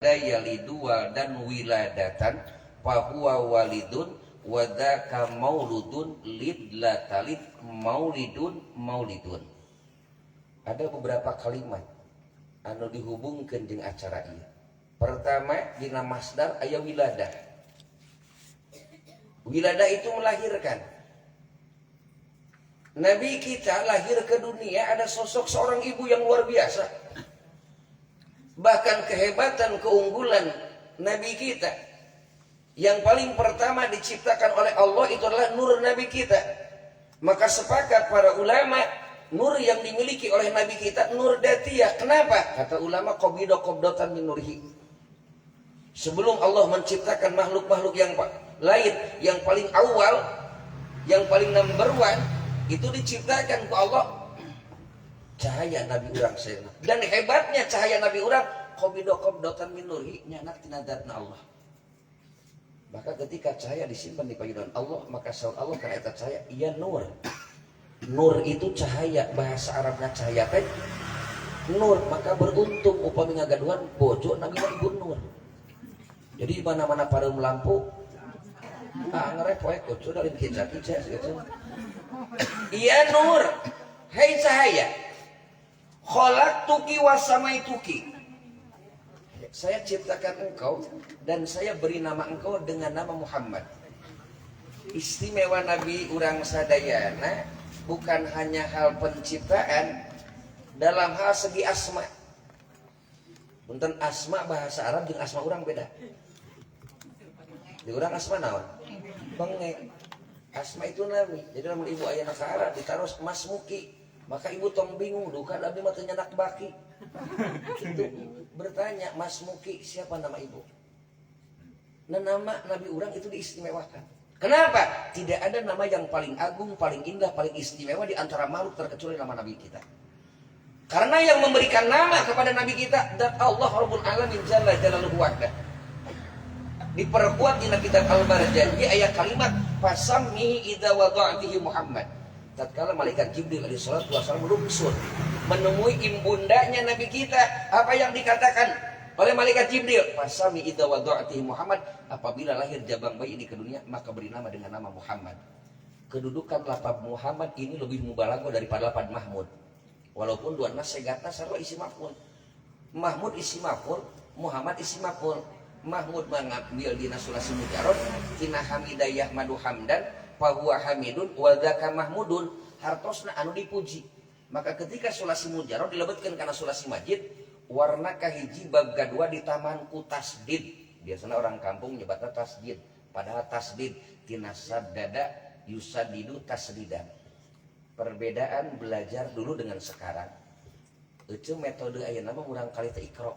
yalidu dan wiladatan fahuwa walidun wadaka mauludun lidlatalid maulidun. Ada beberapa kalimat anu dihubungkan dengan acara ini. Pertama dina masdar aya wiladah. Wiladah itu melahirkan. Nabi kita lahir ke dunia ada sosok seorang ibu yang luar biasa. Bahkan kehebatan, keunggulan Nabi kita yang paling pertama diciptakan oleh Allah itu adalah nur Nabi kita. Maka sepakat para ulama, nur yang dimiliki oleh Nabi kita nur datiyah. Kenapa? Kata ulama, qabdotan min nurihi. Sebelum Allah menciptakan makhluk-makhluk yang lain, yang paling awal, yang paling number one, itu diciptakan ke Allah cahaya Nabi urang sayana. Dan hebatnya cahaya Nabi urang qabdotan min nurihi, nyanak tina zatna Allah. Maka ketika cahaya disimpan di payudara Allah, maka saur Allah kana eta cahaya ia nur. Nur itu cahaya, bahasa Arabna cahaya teh nur. Maka beruntung upami ngagaduhan bojo Nabi ibu nur. Jadi mana-mana pareum lampu ngarepoe bojo dari kica-kica gitu. Ia nur, hai cahaya. Khalaqtuki wasamaituki. Saya ciptakan engkau dan saya beri nama engkau dengan nama Muhammad. Istimewa Nabi urang sadayana bukan hanya hal penciptaan, dalam hal segi asma. Punten asma bahasa Arab jeung asma urang beda. Di urang asma naon? Benge. Asma itu Nabi. Jadi lamun ibu aya ka Arab ditaruh Mas Muki. Maka ibu tong bingung, duh kan abdi mah teu nyanak baki. Gitu. Bertanya, Mas Muki, siapa nama ibu? Nah, nama Nabi urang itu diistimewakan. Kenapa? Tidak ada nama yang paling agung, paling indah, paling istimewa di antara makhluk terkecuali nama Nabi kita. Karena yang memberikan nama kepada Nabi kita dan Allah Rabbul Alamin Jalla Jalaluhu Wahdah. Diperkuat di kitab Al-Barjanji ayat kalimat fasammihi idza wada'tihi Muhammad. Tatkala malaikat Jibril alaihi salatu wasallam lungsur menemui ibundanya Nabi kita, apa yang dikatakan oleh malaikat Jibril? Fasami idza wada'tihi Muhammad, apabila lahir jabang bayi ini ke dunia maka beri nama dengan nama Muhammad. Kedudukan lafaz Muhammad ini lebih mubalaghah daripada lafaz Mahmud. Walaupun dua nas segatna sarua isi maf'ul. Mahmud isi maf'ul, Muhammad isi maf'ul. Mahmud mengambil dina sulasi mujarrad tina hamidayah madu hamdan fahuwa hamidun wa dzaka mahmudun, hartosna anu dipuji. Maka ketika sulasi mujarrad dilebetkeun kana sulasi majid, warna kahiji bab gadua ditaman ku tasdid. Biasanya orang kampung nyebatna tasdid, padahal tasdid tina saddada yusadidu tasdidan. Perbedaan belajar dulu dengan sekarang. Itu metode ayeuna mah urang kali teh iqra.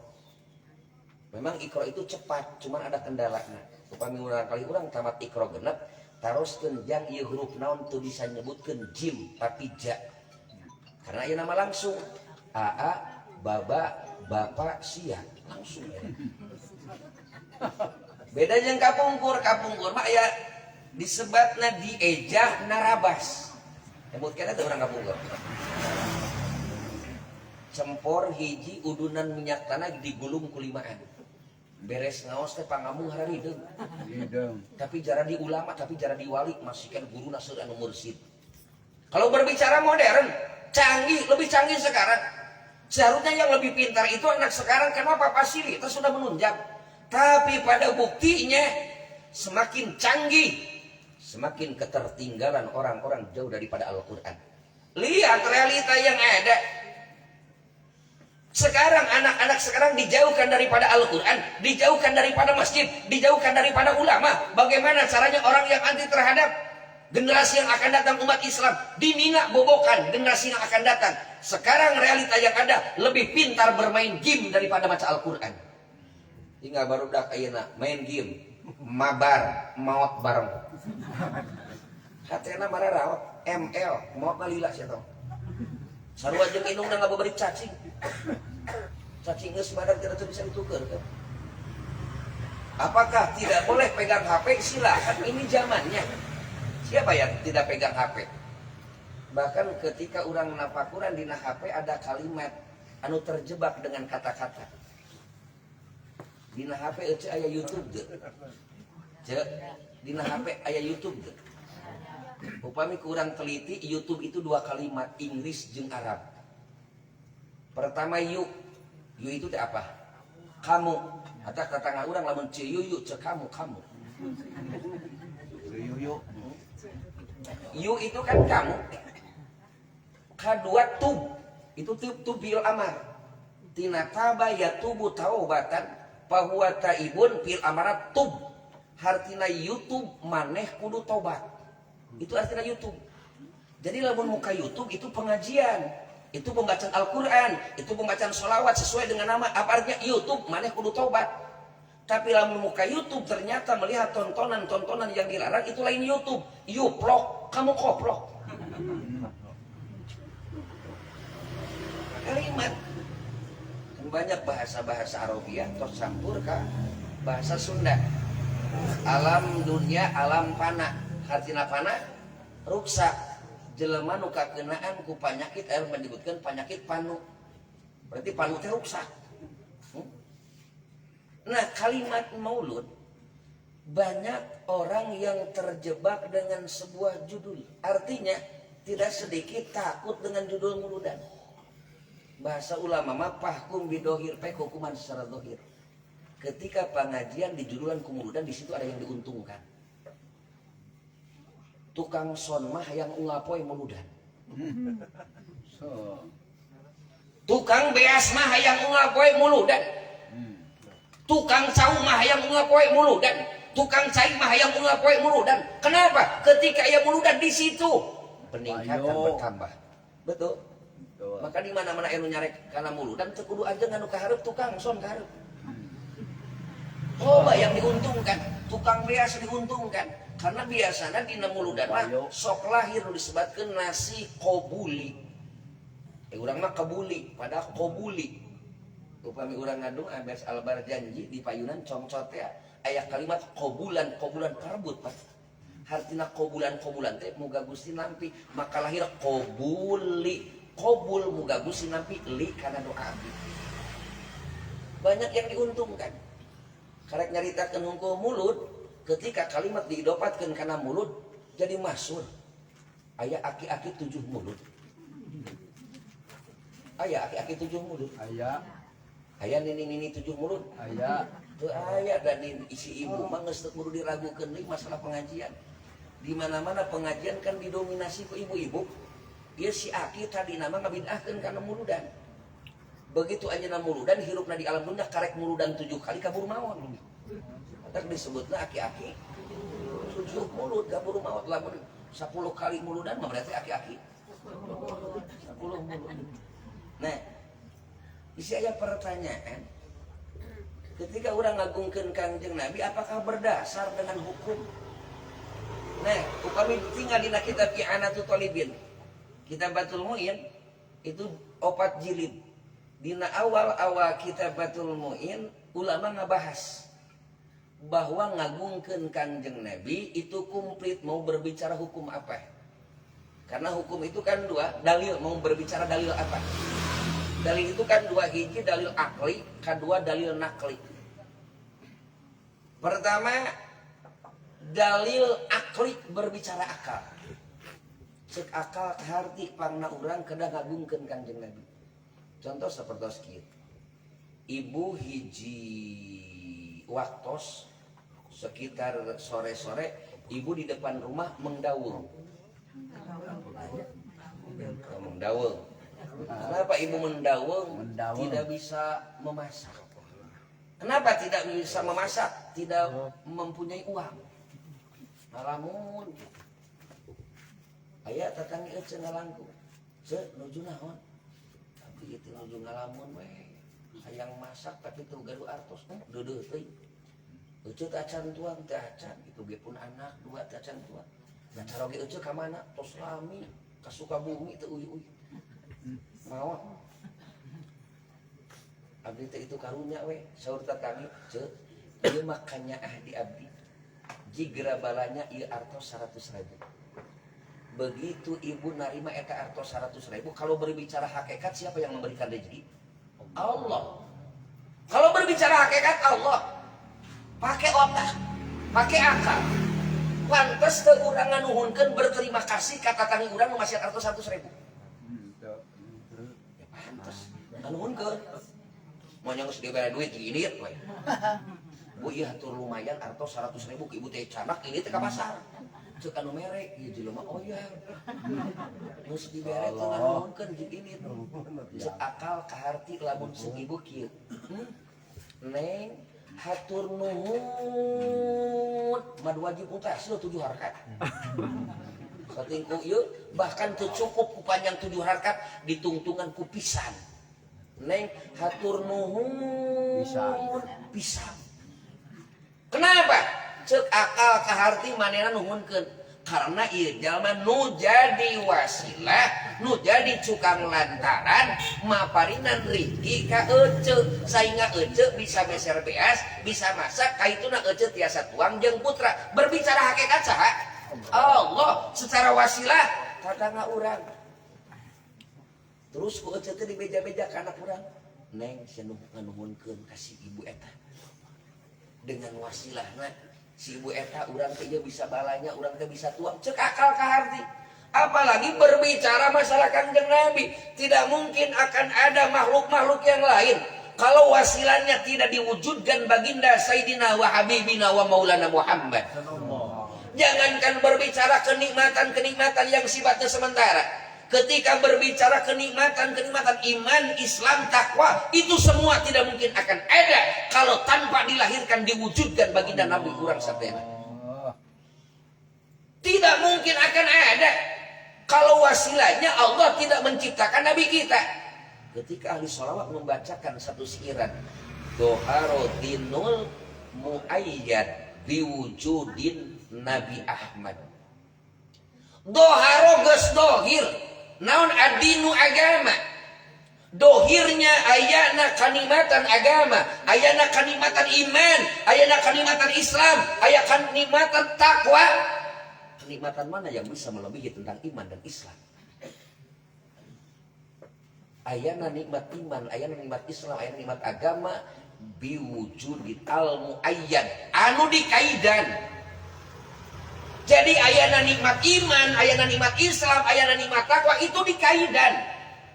Memang iqra itu cepat, cuman ada kendalanya. Upami urang kali urang tamat iqra genep, taroskeun jang ieu huruf naon teu bisa nyebutkeun jim tapi ja. Karena ieu nama langsung aa, baba, bapak, sia, langsung ya. Beda jeung kapungkur, kapungkur mah aya disebatna diejah narabas. Nyebut kana teu urang kapungkur. Cempor hiji udunan minyak tanah digulung ku limaan. Beres ngaos teh pangamung hararideung. Tapi jara di ulama, tapi jara di wali, masihkan guru nasur anu mursid. Kalau berbicara modern, canggih, lebih canggih sekarang. Seharusnya yang lebih pintar itu anak sekarang, karena fasilitas sudah menunjang. Tapi pada buktinya semakin canggih, semakin ketertinggalan orang-orang jauh daripada Al-Quran. Lihat realita yang ada. Sekarang anak-anak sekarang dijauhkan daripada Al-Quran, dijauhkan daripada masjid, dijauhkan daripada ulama. Bagaimana caranya orang yang anti terhadap generasi yang akan datang umat Islam dimina bobokan generasi yang akan datang. Sekarang realita yang ada lebih pintar bermain game daripada baca Al-Quran. Tinggal barudak ayeuna main game, mabar, maot bareng. Hatena mararaot, ML, maot nalila sia tong. Sarua jeung indungna ngababari cacing. Cacing geus badan tidak bisa ditukar kan? Apakah tidak boleh pegang HP? Silakan, ini zamannya. Siapa yang tidak pegang HP? Bahkan ketika orang napakuran dina HP ada kalimat anu terjebak dengan kata-kata. Dina HP ece aya YouTube teu? Cek, dina HP aya YouTube teu? Upami kurang teliti, YouTube itu 2 kalimat, Inggris jeung Arab. Pertama you itu teh apa? Kamu. Atau tetangga orang lamun ciyu cek kamu. You itu kan kamu. Kedua tub, itu tubil amar. Tina taba yatubu taubatan fahuwa taibun fil amarat tub. Hartina YouTube maneh kudu tobat. Itu artinya YouTube. Jadi lamun muka YouTube itu pengajian, itu pembacaan Al-Quran, itu pembacaan sholawat sesuai dengan nama. Apa artinya YouTube maneh kudu tobat. Tapi lamun muka YouTube ternyata melihat tontonan yang dilarang, itu lain YouTube. You vlog, kamu koplok. Kalimat banyak bahasa Arabiah tercampur ke bahasa Sunda. Alam dunia, alam fana. Hartina fana ruksa. Jelema nu kakenaan ku panyakit, aya menyebutkan penyakit panu. Berarti panu teh ruksa. Nah, kalimat maulud, banyak orang yang terjebak dengan sebuah judul. Artinya tidak sedikit takut dengan judul mauludan. Bahasa ulama mah fahkum bidohir, hukuman secara dohir. Ketika pengajian di judulan kumurudan, di situ ada yang diuntungkan. Tukang son mah yang ungapoi muludan. Tukang beas mah yang ungapoi muludan. Tukang cau mah yang ungapoi muludan. Tukang cai mah yang ungapoi muludan. Kenapa? Ketika ia muludan di situ peningkatan bertambah. Betul. Maka di mana-mana anu nyarek kana muludan teu kudu aja nganu kahareup tukang son kahareup. Loba yang diuntungkan, tukang beas diuntungkan. Karena biasanya dina muludan mah sok lahir disebutkeun nasi kobuli. Urang mah kebuli, pada kobuli. Upami urang ngadung abes albar janji di payunan congcot ya aya kalimat kobulan karebut Pak. Hartina kobulan teh muga Gusti nampi, maka lahir kobuli. Kobul muga Gusti nampi li kana doa abdi. Banyak yang diuntungkan. Karek nyaritakeun hungkul mulut, ketika kalimat diidopatkeun kana mulut jadi masyhur. Aya aki-aki 7 mulut. Aya aki-aki 7 mulut. Aya nini-nini 7 mulut. Teu aya dan isi ibu mah geus teu kudu diragukeun deui masalah pengajian. Di mana-mana pengajian kan didominasi ku ibu-ibu. Dia si aki tadi nama ngabidahkeun kana muludan. Begitu anjeunna muludan hirupna di alam dunya karek muludan 7 kali kabur maot. Eta disebutna aki-aki 7 mulut kabur maot. Lamun 10 kali muludan mah berarti aki-aki 10 mulut. Nah, isi aya pertanyaan. Ketika orang ngagungkeun Kangjeng Nabi, apakah berdasar dengan hukum? Nah, upami tinggal dina kitab I'anatul Talibin, Kitabatul Mu'in itu 4 jilid. Dina awal-awal Kitabatul Mu'in ulama ngabahas bahwa ngagungkeun Kangjeng Nabi itu komplit mau berbicara hukum apa. Karena hukum itu kan 2, dalil mau berbicara dalil apa. Dalil itu kan 2, hiji dalil akli, kedua dalil nakli. Pertama dalil akli berbicara akal. Cek akal harti pangna urang kedah ngagungkeun Kangjeng Nabi. Contoh sapertos kieu. Ibu hiji waktos sekitar sore-sore ibu di depan rumah mengdawung. Kenapa ibu mendawung? Tidak bisa memasak. Kenapa tidak bisa memasak? Tidak mempunyai uang. Ngalamun. Aya tatanggi ece ngalangku. Cek nuju naon? Tapi itu nuju ngalamun we. Hayang masak tapi tuh gaduh artos deudeuh teuing. Ece teh acan tuang teh acan itu ge pun anak 2 teh acan tuang. Da caroge ece ka mana? Tos lami ka Sukabumi teh uy-uy. Mau abdi teh itu karunya we saur tatanggi ceu ieu makanya di abdi jigra balanya ieu artos 100.000. Begitu ibu narima eta artos 100.000, kalau berbicara hakikat siapa yang memberikan rezeki? Allah. Kalau berbicara hakikat Allah, pakai otak, pakai akal. Pantes teu urang nganuhunkeun berterima kasih kata tangi urang nu masih 100.000. Ya pantes nganuhunkeun. Mun nya geus dibere duit gini we. Bu ieu hatur lumayan artos 100.000 ku ibu teh canak ini teh ka pasar. Ceuk anu mere ieu jelema oh ya. Geus dibere teh nganuhunkeun gini. Ceuk akal kaharti lamun seung ibu kieu. Neng hatur nuhun mad wajib utasil 7 harkat. Satingku ieu bahkan teu cukup ku panjang 7 harkat ditungtungan ku pisan. Neng hatur nuhun pisan. Kenapa? Ceuk akal kaharti manehna nuhunkeun. Karena ieu jalma nu jadi wasilah, nu jadi cukang lantaran maparinan rezeki ka ece, sainga ece bisa beser beas, bisa masak, kaituna ece tiasa tuang jeung putra. Berbicara hakikat saha? Allah secara wasilah tatangga urang. Terus ku ece teh dibeja-beja ka anak urang. Neng cenah nganuhunkeun ka si ibu eta. Dengan wasilahna si ibu eta urang teh bisa balanya, urang teh bisa tuang. Cek akal kaharti. Apalagi berbicara masalah Kangjeng Nabi, tidak mungkin akan ada makhluk-makhluk yang lain kalau wasilahnya tidak diwujudkan baginda Sayyidina wa Habibina wa Maulana Muhammad. Jangankan berbicara kenikmatan-kenikmatan yang sifatnya sementara. Ketika berbicara kenikmatan-kenikmatan iman, Islam, takwa, itu semua tidak mungkin akan ada kalau tanpa dilahirkan, diwujudkan baginda Nabi urang satena. Tidak mungkin akan ada kalau wasilahnya Allah tidak menciptakan Nabi kita. Ketika ahli sholawat membacakan satu siiran, Doharodinul muayyad biwujudin Nabi Ahmad. Doharo geus dohir. Naon adinu agama. Dohirnya ayana kanikmatan agama, ayana kanikmatan iman, ayana kanikmatan Islam, ayana kanikmatan takwa. Kenikmatan mana yang bisa melebihi tentang iman dan Islam? Ayana nikmat iman, ayana nikmat Islam, ayana nikmat agama biwujudil al-muayyad anu dikaidan. Jadi ayana nikmat iman, ayana nikmat Islam, ayana nikmat takwa itu dikaidan.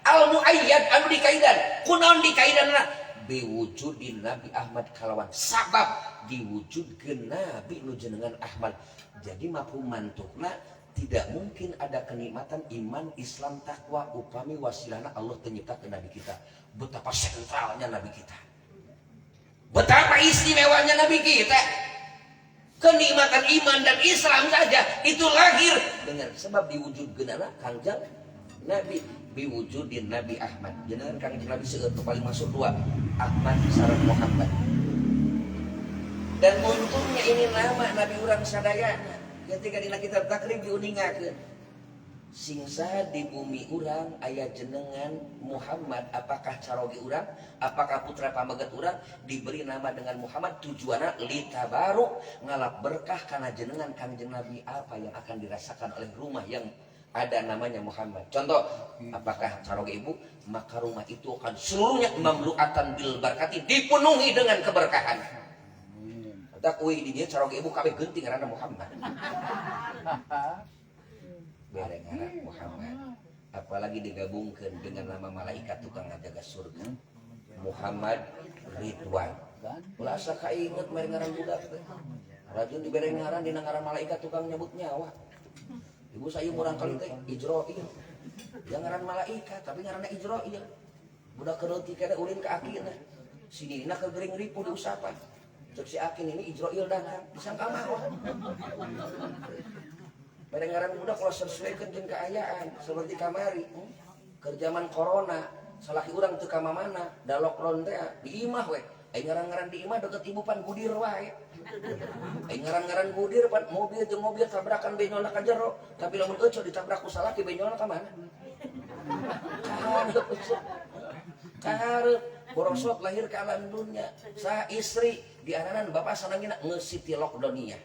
Al-muayyad anu dikaidan. Kunaon dikaidanna? Biwujudin Nabi Ahmad kalawan sabab diwujudkeun Nabi nu jenengan Ahmad. Jadi mafhum mantukna tidak mungkin ada kenikmatan iman, Islam, takwa upami wasilahna Allah teu nyiptakeun Nabi kita. Betapa sentralnya Nabi kita. Betapa istimewanya Nabi kita. Kenikmatan iman dan Islam saja itu lahir dengan sebab diwujudkeun Kangjeng Nabi, biwujudin Nabi Ahmad. Jenengan Kangjeng Nabi seueur paling masuk 2 Ahmad sareng Muhammad. Dan untungnya ini nama Nabi urang sadayana. Ketika dina kitab takrib diuningakeun. Singsa di bumi urang aya jenengan Muhammad, apakah caroge urang, apakah putra pameget urang diberi nama dengan Muhammad, tujuanna litabaruk ngalap berkah karena jenengan Kangjeng Nabi. Apa yang akan dirasakan oleh rumah yang ada namanya Muhammad? Contoh, apakah caroge ibu, maka rumah itu akan seluruhnya mamluatan bil barakati, dipenuhi dengan keberkahan. Tak kuy di dia caroge ibu kabeh geuting ngaranna Muhammad. Berengaran Muhammad, apalagi digabungkan dengan nama malaikat tukang ngajaga surga Muhammad Ridwan. Ulah asa kainget mere ngaran budak teh. Rajin dibere ngaran dina ngaran malaikat tukang nyebut nyawa. Ibu sayung urang kali teh Ijroil. Yang ngaran malaikat tapi ngaranna Ijroil. Budak kereuti kada ulin ka akina. Sidina ke gering ripu diusapan. Cek si akin ini Ijroil datang, disangka mah. Pada ngaran budak kalau sesuaikan jeung keayaan seperti kamari kerjaman corona salaki urang teu ka mamana da lockdown teh di imah we ai ngaran-ngaran di imah deket ibu pan gudir wae ai ngaran-ngaran gudir pan mobil jeung mobil tabrakan benyolna ka jero tapi lamun euco ditabrak ku salaki benyolna ka mana kahareup borosot lahir ke alam dunia sa istri diaranan bapak sanangina ngeusiti lockdown-nya.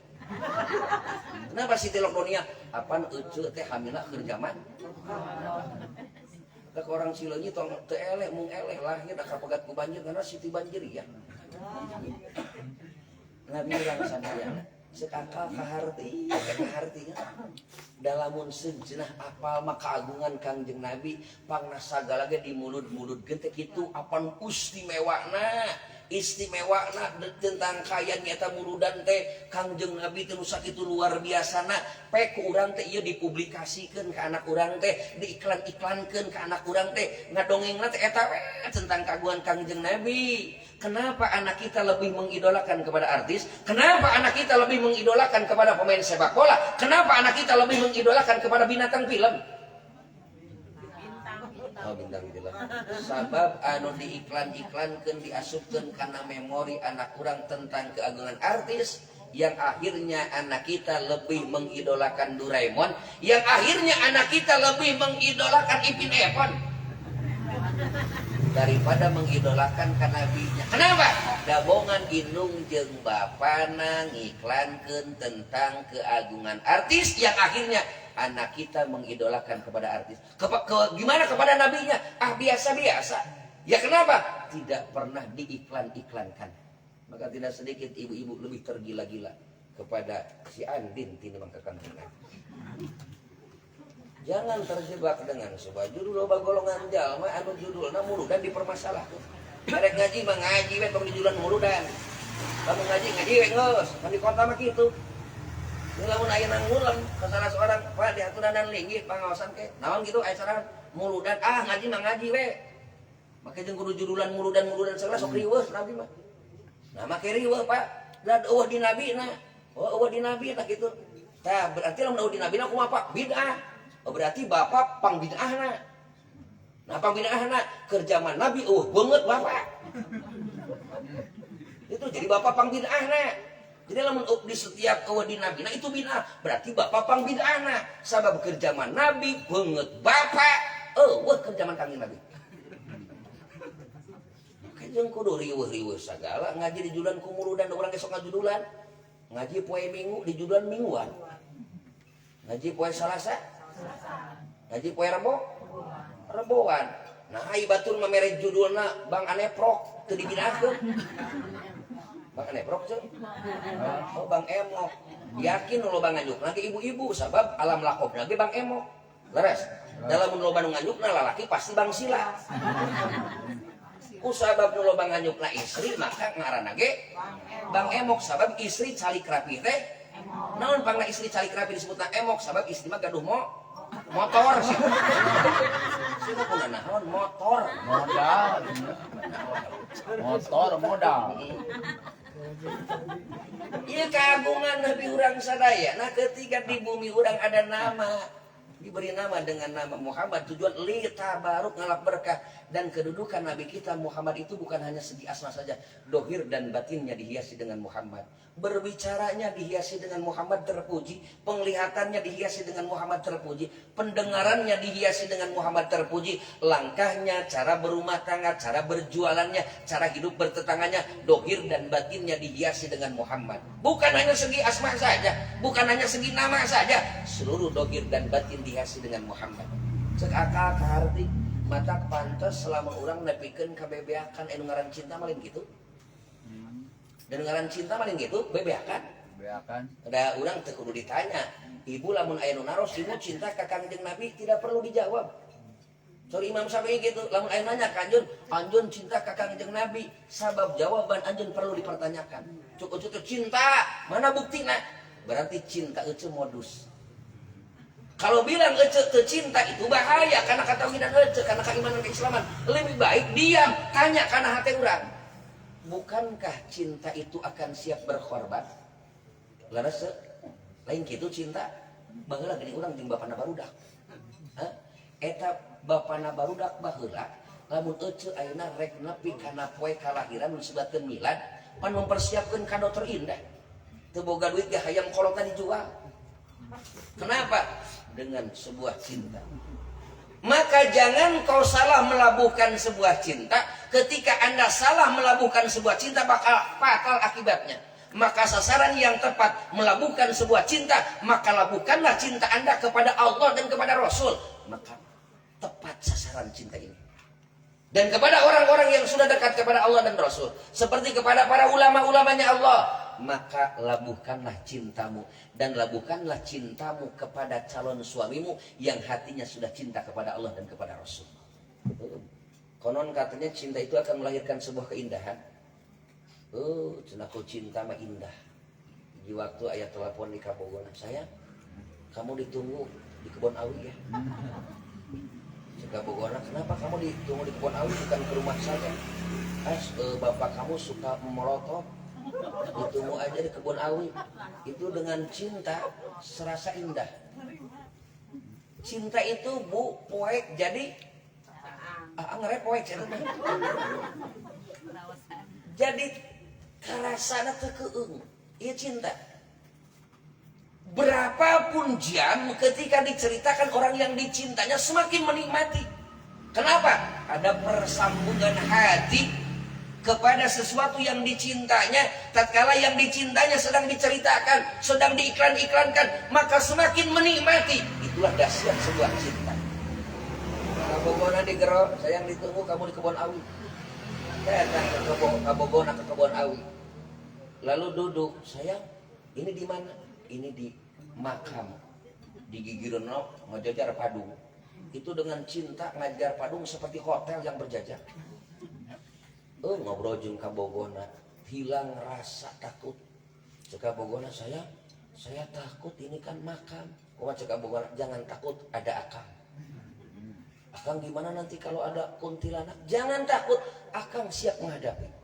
Kenapa Siti Lokdonia? Apaan ece teh hamilna keur zaman? Tak orang Cileunyi tong teu eleh mung eleh lahir da kapegat ku banjir karena Siti Banjir ya. Nabi urang sadayana ceuk akal kaharti dalamun sejeunah apal mah kaagungan Kangjeng Nabi pangna sagala ge di mulut-mulutkeun teh kitu apan istimewana tentang kayaan nyata muludan teh Kangjeng Nabi teh nu sakitu luar biasana pe ku urang teh ieu dipublikasikeun ka anak urang teh diiklan-iklankeun ka anak urang teh ngadongengna teh eta we tentang kagungan Kangjeng Nabi. Kenapa anak kita lebih mengidolakan kepada artis? Kenapa anak kita lebih mengidolakan kepada pemain sepak bola? Kenapa anak kita lebih mengidolakan kepada binatang film? Oh bintang film. Sabab anu diiklan-iklankeun diasupkeun kana memori anak urang tentang keagungan artis yang akhirnya anak kita lebih mengidolakan Doraemon, yang akhirnya anak kita lebih mengidolakan Ipin Epon daripada mengidolakan ka nabinya. Kenapa? Gabongan indung jeung bapana ngiklankeun tentang keagungan artis yang akhirnya anak kita mengidolakan kepada artis. Gimana kepada nabinya? Ah biasa-biasa. Ya kenapa? Tidak pernah diiklan-iklankan. Maka tidak sedikit ibu-ibu lebih tergila-gila kepada si Andin tinimbang ka Kangjeng Nabi. Jangan terjebak dengan sebuah judul loba golongan jalma anu judulna muludan dipermasalahkeun. Barek ngaji mah ngaji we tong judulan muludan. Lamun ngaji we geus, kan di kota mah kitu. Lamun aya nang ngulem ka salah seorang Pak diaturanan linggih pangaosan ke. Naon kitu aya saran muludan ngaji mah ngaji we. Make jeung kudu judulan muludan segala sok riweuh nabi mah. Nah make riweuh Pak. Da eueuh di nabina. Oh eueuh di nabi tah kitu. Tah berarti lamun eueuh di nabina kumaha Pak? Bid'ah. Oh, berarti bapak pang bid'ahna. Nah pang bid'ahna kerjaman Nabi banget bapak. Itu jadi bapak pang bid'ahna. Jadi lamun di setiap di Nabi nah itu bid'ah. Berarti bapak pang bid'ahna. Sabab kerjaman Nabi banget bapak. Kerjaman Kangjeng Nabi. Kajeng kudu riweuh-riweuh sagala ngaji di judulan kumuludan urang esok ngajudulan. Ngaji poe Minggu di judulan mingguan. Ngaji poe Salasa ngaji poe Reboan. Nah ai batur mah mere judulna Bang Aneprok teu dibidahkeun. Bang Aneprok teh. Oh Bang Emok. Yakin loba nganyukna ge ibu-ibu sabab alam lakobna ge Bang Emok. Leres. Dalam loba nu nganyukna lalaki pasti Bang Sila. Ku sabab nu loba nganyukna istri maka ngaranna ge Bang Emok sabab istri calik rapi teh. Naon pangna istri calik rapi disebutna Emok sabab istri mah gaduh motor sih. Sina pun naon motor. Modal. Ieu kagungan Nabi urang sadaya. Nah ketika di bumi urang ada nama, diberi nama dengan nama Muhammad, tujuan litabaruk ngalap berkah. Dan kedudukan Nabi kita Muhammad itu bukan hanya segi asma saja, dohir dan batinnya dihiasi dengan Muhammad, berbicaranya dihiasi dengan Muhammad terpuji, penglihatannya dihiasi dengan Muhammad terpuji, pendengarannya dihiasi dengan Muhammad terpuji, langkahnya, cara berumah tangga, cara berjualannya, cara hidup bertetangganya, dohir dan batinnya dihiasi dengan Muhammad. Bukan hanya segi asma saja, bukan hanya segi nama saja, seluruh dohir dan batin dihiasi dengan Muhammad. Cek akal kaharti mata pantas selama orang nepikeun kabebeakan anu ngaran cinta malin gitu. Dan ngaran cinta malin gitu bebeakan. Bebeakan. Da urang teu kudu ditanya, ibu lamun aya nu naros ibu cinta ka Kangjeng Nabi tidak perlu dijawab. Sorry Imam Syafi'i gitu, lamun aya nanya ka anjeun cinta ka Kangjeng Nabi, sabab jawaban anjeun perlu dipertanyakan. Cukup cinta, mana buktina? Berarti cinta itu modus. Kalau bilang ece cinta itu bahaya karena ketauhidan ece, karena keimanan keislaman. Lebih baik diam, tanya karena hati urang. Bukankah cinta itu akan siap berkorban? Laras lain kitu cinta. Baheula geuning urang jeung bapana barudak. Eta bapana barudak baheula lamun ece ayeuna rek nepi kana poe kalahiran disebutkeun milad, pan mempersiapkeun kado terindah. Teu boga duit ge hayam kolotna dijual. Kenapa? Dengan sebuah cinta. Maka jangan kau salah melabuhkan sebuah cinta. Ketika Anda salah melabuhkan sebuah cinta bakal fatal akibatnya. Maka sasaran yang tepat melabuhkan sebuah cinta, maka labuhkanlah cinta Anda kepada Allah dan kepada Rasul. Maka tepat sasaran. besaran cinta ini. Dan kepada orang-orang yang sudah dekat kepada Allah dan Rasul, seperti kepada para ulama-ulamanya Allah, maka labuhkanlah cintamu. Dan labuhkanlah cintamu kepada calon suamimu yang hatinya sudah cinta kepada Allah dan kepada Rasul. Konon katanya cinta itu akan melahirkan sebuah keindahan. Cenaku cinta mah indah. Di waktu ayah telepon di Kabogona, sayang, kamu ditunggu di kebun awi ya. Kabogona, kenapa kamu ditunggu di kebun awi bukan ke rumah saya? Bapak kamu suka memelotot, ditunggu aja di kebun awi. Itu dengan cinta serasa indah. Cinta itu bu poek, jadi ngerepoek jadi karasana teu keung. Ieu cinta. Berapapun jam ketika diceritakan orang yang dicintanya semakin menikmati. Kenapa? Ada persambungan hati kepada sesuatu yang dicintanya. Tatkala yang dicintanya sedang diceritakan, sedang diiklan-iklankan, maka semakin menikmati. Itulah dahsyat sebuah cinta. Kabogona di Gero, sayang ditunggu kamu di kebun awi. Datang ke Kabogona ke kebun awi. Lalu duduk, sayang, ini di mana? Ini di makam di Gigireunop ngajajar Padung. Itu dengan cinta ngajar Padung seperti hotel yang berjajar. Ngobrol jeung Kabogona, hilang rasa takut. Cek Kabogona, saya takut, ini kan makam. Cek Kabogona, jangan takut, ada Akang. Akang gimana nanti kalau ada kuntilanak? Jangan takut, Akang siap menghadapi.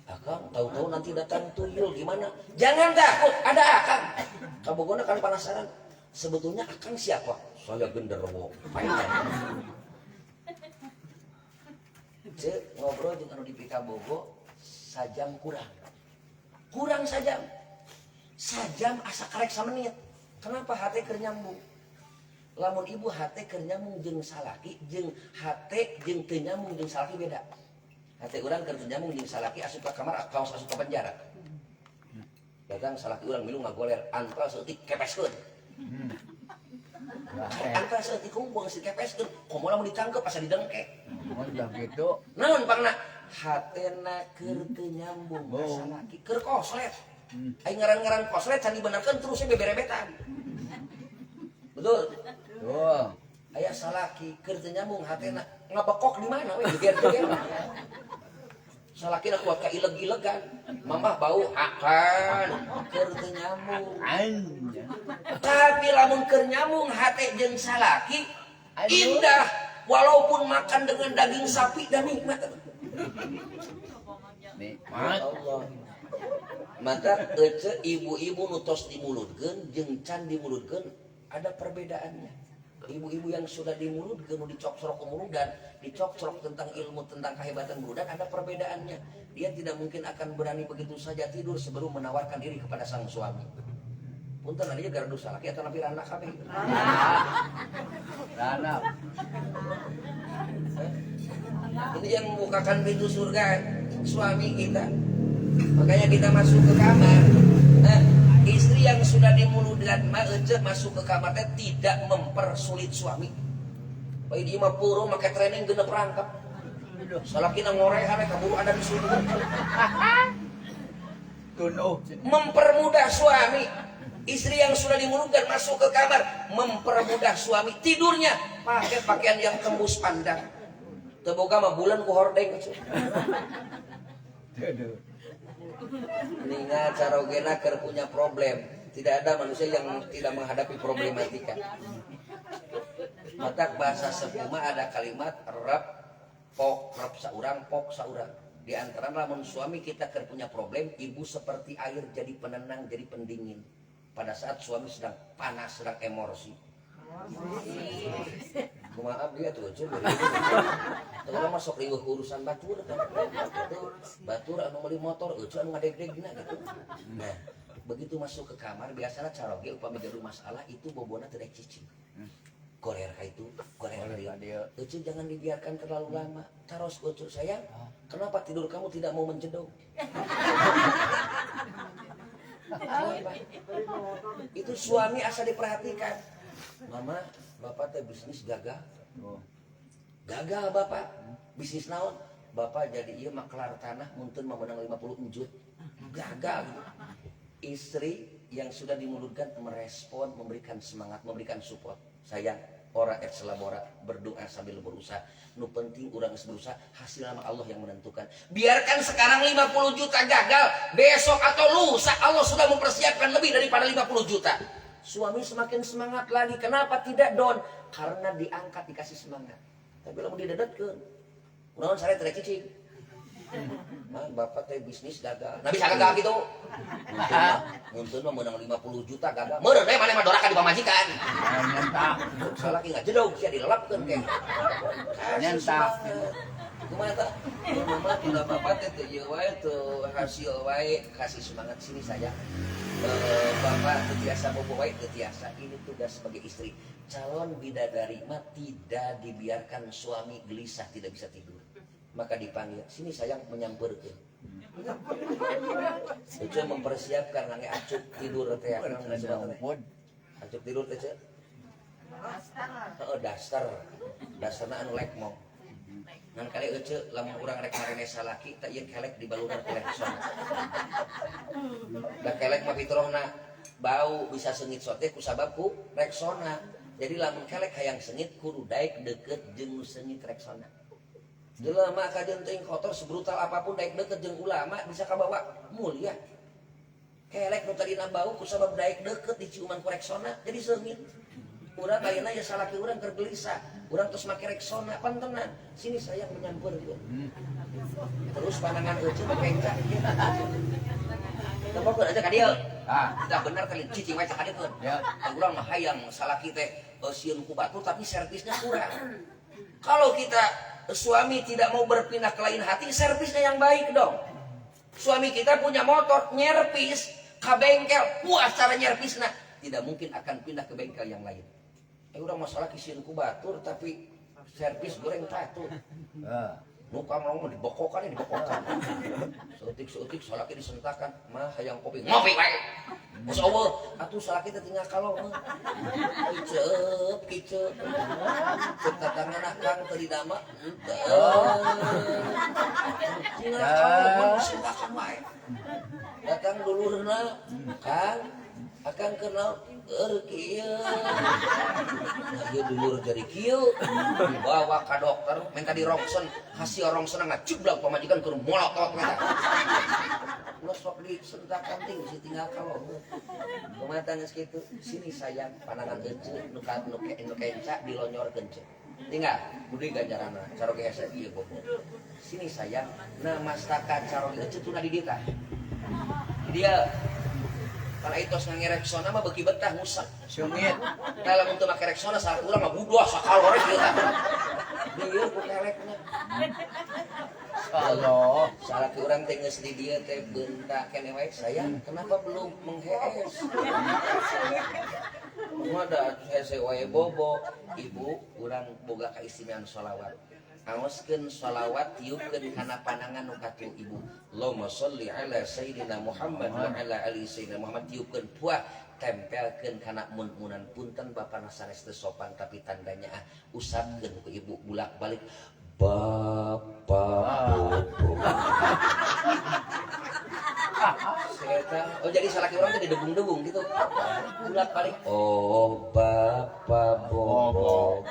Akang tahu-tahu nanti datang tuyul gimana? Jangan takut, ada Akang. Kabogona kan penasaran, sebetulnya Akang siapa? Saya genderuwo. Cek ngobrol dengan anu di Kabogo sajam kurang sajam. Sajam asa karek samenit. Kenapa hati keur nyambung? Lamun ibu hati keur nyambung jeung salaki, jeung hati jeung teu nyambung jeung salaki beda. Hati urang keur teu nyambung jeung salaki asup ka kamar, kaos asup ka penjara. Datang salaki urang milu ngagoler, antara seutik kepeskeun. Antara seutik kumpul si kepeskeun, komo lamun ditangkep asa didengke. Udah gitu. Naon pangna? Hatena keur teu nyambung ka salaki, keur koslet. Ai ngaran-ngaran koslet can dibenerkeun terusnya beberebetan. Betul? Tuh. Aya salaki keur teu nyambung hatena, ngabekok di mana we geger-geger. Salakina kuat ka ileg-ilegan. Mamah bau akan keur teu nyambung. Tapi lamun keur nyambung hate jeung salaki indah walaupun makan dengan daging sapi dan nikmat. Nikmat Allah. Maka ece ibu-ibu nu tos dimulutkeun jeung can dimulutkeun ada perbedaannya. Ibu-ibu yang sudah dimulutkeun nu dicoksorok ke muludan, dicoksorok tentang ilmu tentang kehebatan muludan ada perbedaannya. Dia tidak mungkin akan berani begitu saja tidur sebelum menawarkan diri kepada sang suami. Punten anu gara dosa laki eta napi rana kabeh. Rana. Ini yang membukakan pintu surga suami kita. Makanya kita masuk ke kamar. Istri yang sudah dimulutkan masuk ke kamarnya tidak mempersulit suami. Baik di mah puro make training genep rangkap. Salakina ngorehan kaburu ada di surga. Kuno. Mempermudah suami. Istri yang sudah dimulutkan masuk ke kamar mempermudah suami tidurnya pakai pakaian yang tembus pandang. Teu boga mah bulan ku hordeng. Ninga carogena keur punya problem. Tidak ada manusia yang tidak menghadapi problematika. Matak bahasa sepuma ada kalimat rep saurang pok saurang. Di antara lamun suami kita keur punya problem, ibu seperti air jadi penenang, jadi pendingin. Pada saat suami sedang panas, sedang emosi. Kumaha dia tuh cuy. Kalau masuk riweuh urusan batur kan. Batur anu meuli motor, eueuh anu ngadeg-degna gitu. Nah, begitu masuk ke kamar biasanya caroge upami gaduh masalah itu bobona teu cicing. Goler ka itu, goler ka dia. Eueuh jangan dibiarkan terlalu lama. Taros eueuh sayang, kenapa tidur kamu tidak mau menjedok? Itu suami asa diperhatikan. Mama, bapak teh bisnis gagal. Gagal bapak. Bisnis naon? Bapak jadi ieu maklar tanah muntun memenang 50 unjut. Gagal. Istri yang sudah dimulutkan merespon, memberikan semangat, memberikan support. Sayang, ora et selabora, berdoa sambil berusaha. Nu penting urang geus berusaha, hasil nama Allah yang menentukan. Biarkan sekarang 50 juta gagal, besok atau lusa Allah sudah mempersiapkan lebih daripada 50 juta. Suami semakin semangat lagi. Kenapa tidak Don? Karena diangkat, dikasih semangat. Tapi lamun didedetkeun, kunaon sare teh cicing. Nah, bapak teh bisnis gagal. Nah bisa gagal gitu. Muntun mah menang 50 juta gagal. Meureun we maneh mah doraka di pamajikan. Nyentak. Salah ki ngajedog sia dilelepkeun ke. Nyentak. Kumaha tah? Mama tina bapak teh teu ieu wae teu hasil wae, kasih semangat sini saja. Bapak teu tiasa bobo wae teu tiasa. Ini tugas sebagai istri. Calon bidadari mah tidak dibiarkan suami gelisah tidak bisa tidur. Maka dipanggil, sini sayang menyamperkeun. Itu mempersiapkan nange acuk tidur teh akang Ampun. acuk tidur teh. Heeh, daster. Dasterna anu lekmong. Ngan kali euceu lamun urang rek marene salaki teh ieu kelek dibaluran ku Rexona. Da kelek mah fitrahna bau bisa seungit sote ku sabab ku Rexona. Jadi lamun kelek hayang seungit kudu daek deukeut jeung nu seungit Rexona. Jelema kajeun teuing kotor sebrutal apapun daek deukeut jeung ulama bisa kabawa mulia. Kelek nu tadina bau ku sabab daek deukeut diciuman ku Rexona jadi seungit. Urang ayeuna ya salaki urang keur gelisah. Urang terus make Rexona pantenan. Sini sayang menyampeurkeun. Terus pandangan euceun teh kencang. Tepokeun aja ka dieu. Tidak benar kali cicing wae cak ka dieu. Ya. Urang mah hayang salaki teh sieun ku batur tapi servisnya kurang. Kalau kita suami tidak mau berpindah ke lain hati, servisnya yang baik dong. Suami kita punya motor, nyerpis ke bengkel, puas cara nyerpisnya. Tidak mungkin akan pindah ke bengkel yang lain. Udah masalah kisian ku batur, tapi servis goreng tatu. Muka mau dibokokan, Seutik-seutik salaki disentakan, mah hayang kopi, ngopi wae. Masya Allah, atuh salaki teh tinggal kalau mah. Kicep. Cek tatangan akang teu didama. Tinggal kalau mah disentakan wae. Datang dulurna, Kang, akang kenal kieu. Ieu dulur jadi kieu. Dibawa ka dokter, minta di rongsen, hasil rongsenna jublak pamajikan keur molotot eta. Ulah sok disentakan ting si tinggal kalau. Kumaha geus kitu? Sini sayang panangan euceun nu kenca dilonyorkeun ceuk. Tinggal budi ganjaranna caroge hese ieu bobo. Sini sayang, nah mastaka caroge euceun tuna di dieu tah. Dia kalau itu ngange Rexona mah beuki betah musak. Sungit. Kalau untuk make Rexona salah urang mah budoh sakalore kieu tah. Dieu ku kelekna. Allah. Salah ke urang teh geus di dieu teh beunta keneh wae sayang, kenapa belum menghees? Moga da hese wae bobo. Ibu urang boga kaistimewaan sholawat. Angoskeun sholawat tiupkeun kana panangan nu katu ibu. Allahumma sholli ala sayyidina Muhammad wa ala ali sayyidina Muhammad tiupkeun puah tempelkeun kana mun-munan punten bapana sanes teu sopan tapi tandanya usapkeun ku ibu bulak-balik Bapak Bobo. Oh jadi salaki urang teh didebung-debung gitu. Bulak-balik. Oh Bapak Bobo.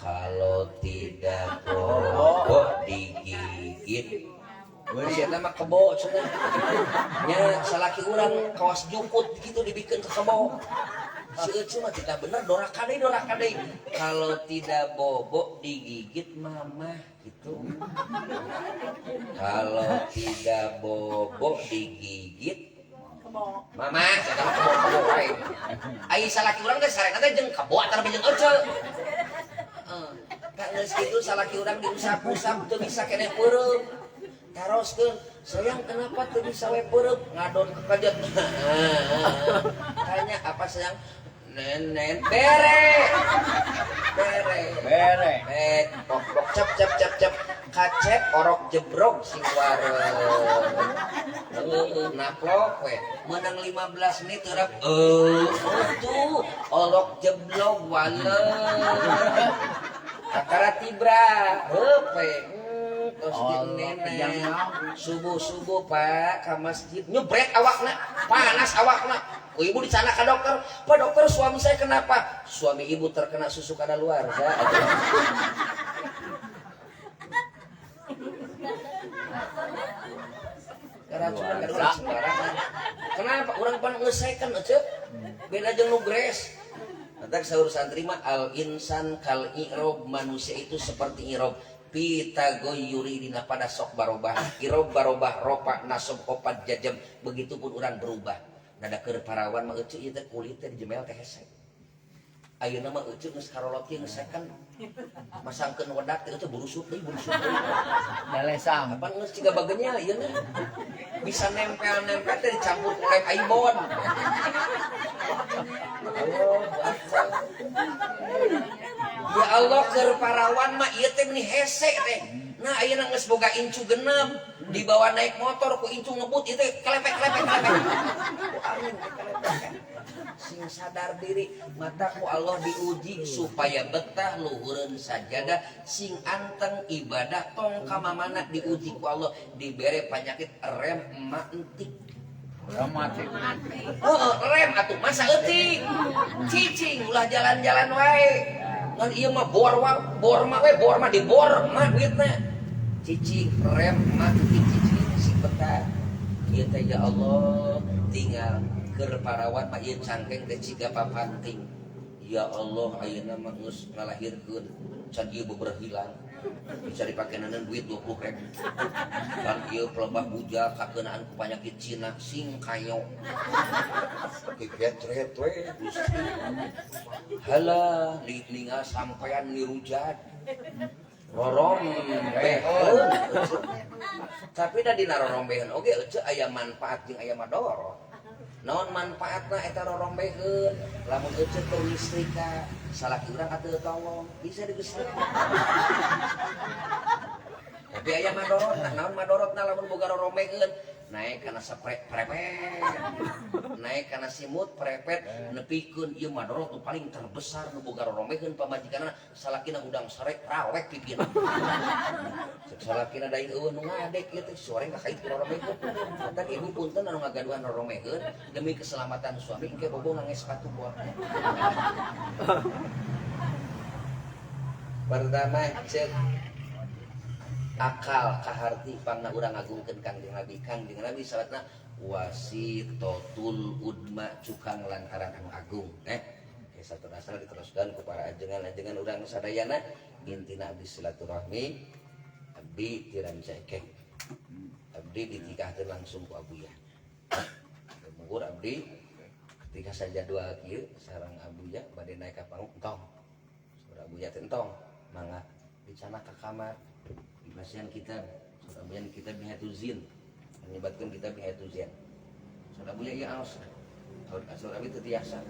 Kalau tidak bobo digigit. Masih ada mah kebo cenah. Nya salaki urang kawas jukut gitu dibikeun ke kebo. Si euceun mah tidak bener doraka deui. Kalau tidak bobo digigit mama gitu. Kalau tidak bobo digigit mama, saya mah kebo wae. Ai salaki urang teh sareng teh jeung kebo antara jeung euceun. Geus kitu salaki urang diusap-usap teu bisa keneh peureum. Taroskeun, sayang kenapa teu bisa we peureum? Ngadon ke kajet. Tanya apa sayang? Nen bere. Pok cep kacep orok jebrok sing wareng. Naplok we. Menang 15 menit urang tuh orok jeblok wale. kakara tibra heupe tos Allah, nenek yang subuh-subuh Pak ka masjid nyebret awakna panas awakna ku ibu dicana ka dokter Pak dokter suami saya kenapa suami ibu terkena susu kadaluarsa keracunan sembarangan kenapa orang pan ngesekan aja beda jeung nugres kata sahur santri mah al insan kal irob manusia itu seperti irob pitagoyuri dina pada sok barobah irob barobah ropa nasob opat jajam begitupun orang berubah nada keur parawan mah euceuk ieu teh kulit teh dijemel teh hese ayeuna mah euceuk geus karolot ieu ngesekan masangkeun wedak teh burusut deui Dalesang. apa geus ciga bagenya ieu nya bisa nempel-nempel teh dicampur ku lem aibon ya Allah keur parawan mah ieu teh meni hese teh nah ayeuna geus boga incu genep dibawa naik motor ku incu ngebut ieu teh kelepek sing sadar diri mataku Allah diuji supaya betah luhureun sajadah sing anteng ibadah tong kamamana diuji ku Allah dibere penyakit rem mantik Mati. rem atuh masa euting cicing ulah jalan-jalan wae ngan ieu mah bor mah dibor mah duitna cicing rem mantik cicing si betah ieu teh ya Allah tinggal keur parawan mah ieu cangkeng teh ciga papanting ya Allah ayeuna mah geus ngalahirkeun can ieu beberapa hilang bisa dipakenanan duit 20.000 kan ieu pelebah bujal kakeunaan ku panyakit Cina sing kayo kepetret we halah linga sampean nirujad rorombeheun tapi da dina rorombeheun oge euceuk aya manfaat jeung aya madorot naon manfaatna eta rorombeheun lamun euceuk keur listrika salaki urang atuh tolong bisa digeuskeun tapi aya madorotna naon madorotna lamun boga rorombeheun naik kana prepet naik kana simut prepet nepikeun ieu madorot nu paling terbesar nu boga rorombeheun pamajikanna salakina udang sorek rawek pipina salakina daing eueuh nu ngadek ieu teh sore kakait rorombeheun eta ibu punten anu ngagaduhan rorombeheun demi keselamatan suami engke bobo nangis sepatu buah pertama cek akal kaharti pangna urang ngagungkeun Kangjeng Nabi salatna wasitotul udma cukang lantaran anu agung satu nasar diteruskan ku para ajengan urang sadayana intina abdi silaturahmi abdi tirancekek abdi ditikahkeun langsung ku abuya mugur abdi ketika saja dua kieu sareng abuya bade naik ka panggung entong surah abuya teh entong mangga dicana ka kamar dibasian kita kemudian kita bihatuzin menyebabkan kita bihatuzin saudara buya ieu aos saudara abi teu tiasa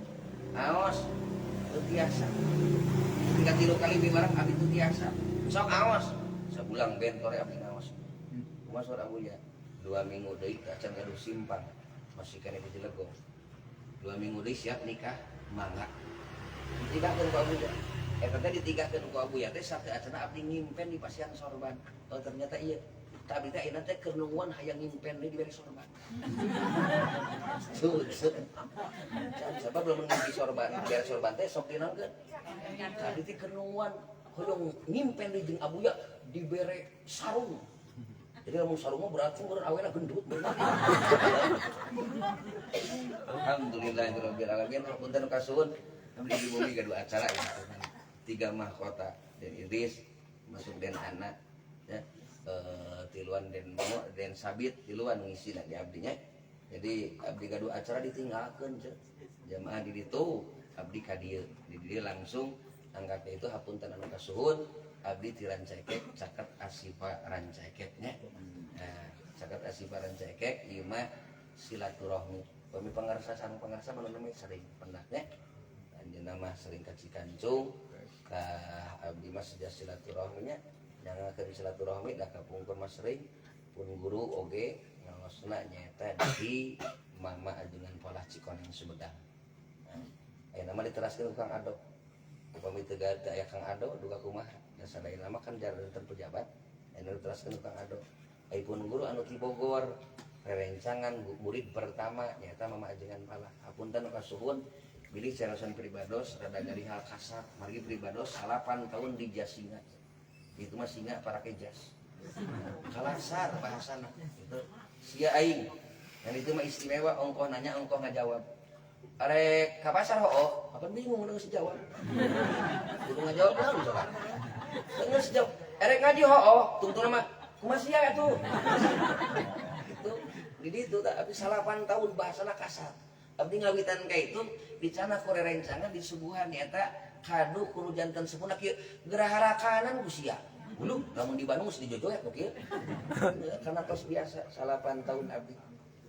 aos teu tiasa ketika 3 kali bibarang abi teu tiasa sok aos sabulang bentore abi ngaos kumaha saudara buya 2 minggu deui acan gaduh simpang masih kene di Cilegon 2 minggu deui siap nikah mangga ditigahkeun ku abuya eta teh ditigahkeun ku abuya teh sateu acanna abdi ngimpen di pasian sorban oh ternyata iya tapi teh ayeuna teh keur nuwun hayang ngimpen deui dibere sorban tuh sabab belum ngimpi sorban biar sorban teh sok dinaungkeun tapi teh keur nuwun hoyong ngimpen deui jeung abuya dibere sarung jadi lamun sarung mah berarti urang awena gendut alhamdulillahirabbil alamin punten kasuhun abdi di bumi gaduh acara ya 3 mahkota dan Idris masuk dan anak ya tiluan dan sabit tiluan ngisi di abdinya jadi abdi gaduh acara ditinggalkeun jamaah di ditu abdi ka dieu di dieu langsung angkat itu hapunten anu kasuhun abdi ti Rancakek caket Asifa Rancakek nya nah caket Asifa Rancakek ieu mah silaturahmi pami pangarsa sareng pangarsa maneh sering pendaknya anjeunna mah sering ka Cikancung ka abdi mah sejas silaturahminya nyangakeun silaturahmi da kapungkur mah sering pun guru oge ngaosna nyaeta di Mama Ajengan Polah Cikoneng Sumedang. Ayeuna mah diteraskeun ku Kang Ado. Upami teu aya Kang Ado duka kumaha sadaya lama kan jarantan pejabat anu teraskeun Kang Ado aipun guru anu ti Bogor rerencangan murid pertama nyata mama ajengan pala hapunten kasuhun bilih carasan pribados rada dari hal kasar margi pribados 8 tahun di Jasinga itu mah singa para kejas kalasar bahasana itu sia aing dan itu mah istimewa ongkoh nanya ongkoh ngajawab arek ka pasar hooh apa bingung geus jawab kudu ngajawab kan misalkan geus jawab arek ngaji hooh tungtuna mah kumaha sia atuh itu di ditu tapi 8 tahun bahasana kasar abdi ngawitan ka itu dicana ku rerencangan di subuhan nyata kadu kudu janten sepuna kieu geraharaakanan ku sia dulu lamun di Bandung mesti dijojoet oke karena tos biasa 8 tahun abdi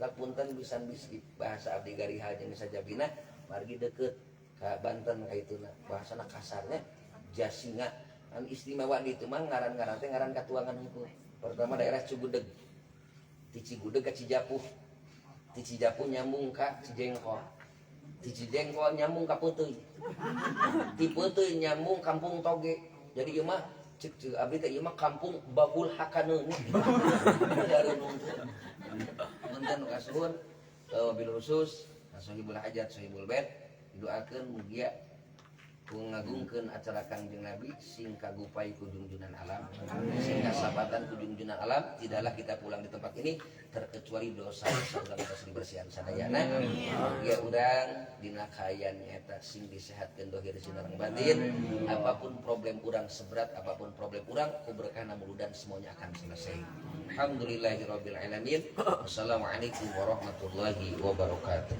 lapunten bisan bisi bahasa abdi gariha jeung sajabina margi deukeut ka Banten ka ituna bahasana kasarnya Jasinga an istimewa di itu mah ngaran-ngaran teh ngaran katuangan hukum pertama daerah Cigudeg ti Cigudeg ka Cijapuh ti Cijapuh nyambung ka Cijengkol ti Cijengkol nyambung ka Peuteuy ti Peuteuy nyambung Kampung Toge jadi ieu mah cek abdi teh ieu mah kampung Babul Hakaneun nonton kasuhun wabil khusus sahibul hajat sahibul bait doakeun mugia ngagungkeun acara Kangjeng Nabi sing kagupai ku junjunan alam sing kasabatan ku junjunan alam tidaklah kita pulang di tempat ini terkecuali dosa sareng kebersihan sadayana mugia urang dina kaayaan nyaeta sing disehatkeun dohir sinareng batin apapun problem urang seberat apapun problem urang ku berkahna muludan semuanya akan selesai alhamdulillahirabbil alamin wassalamualaikum warahmatullahi wabarakatuh.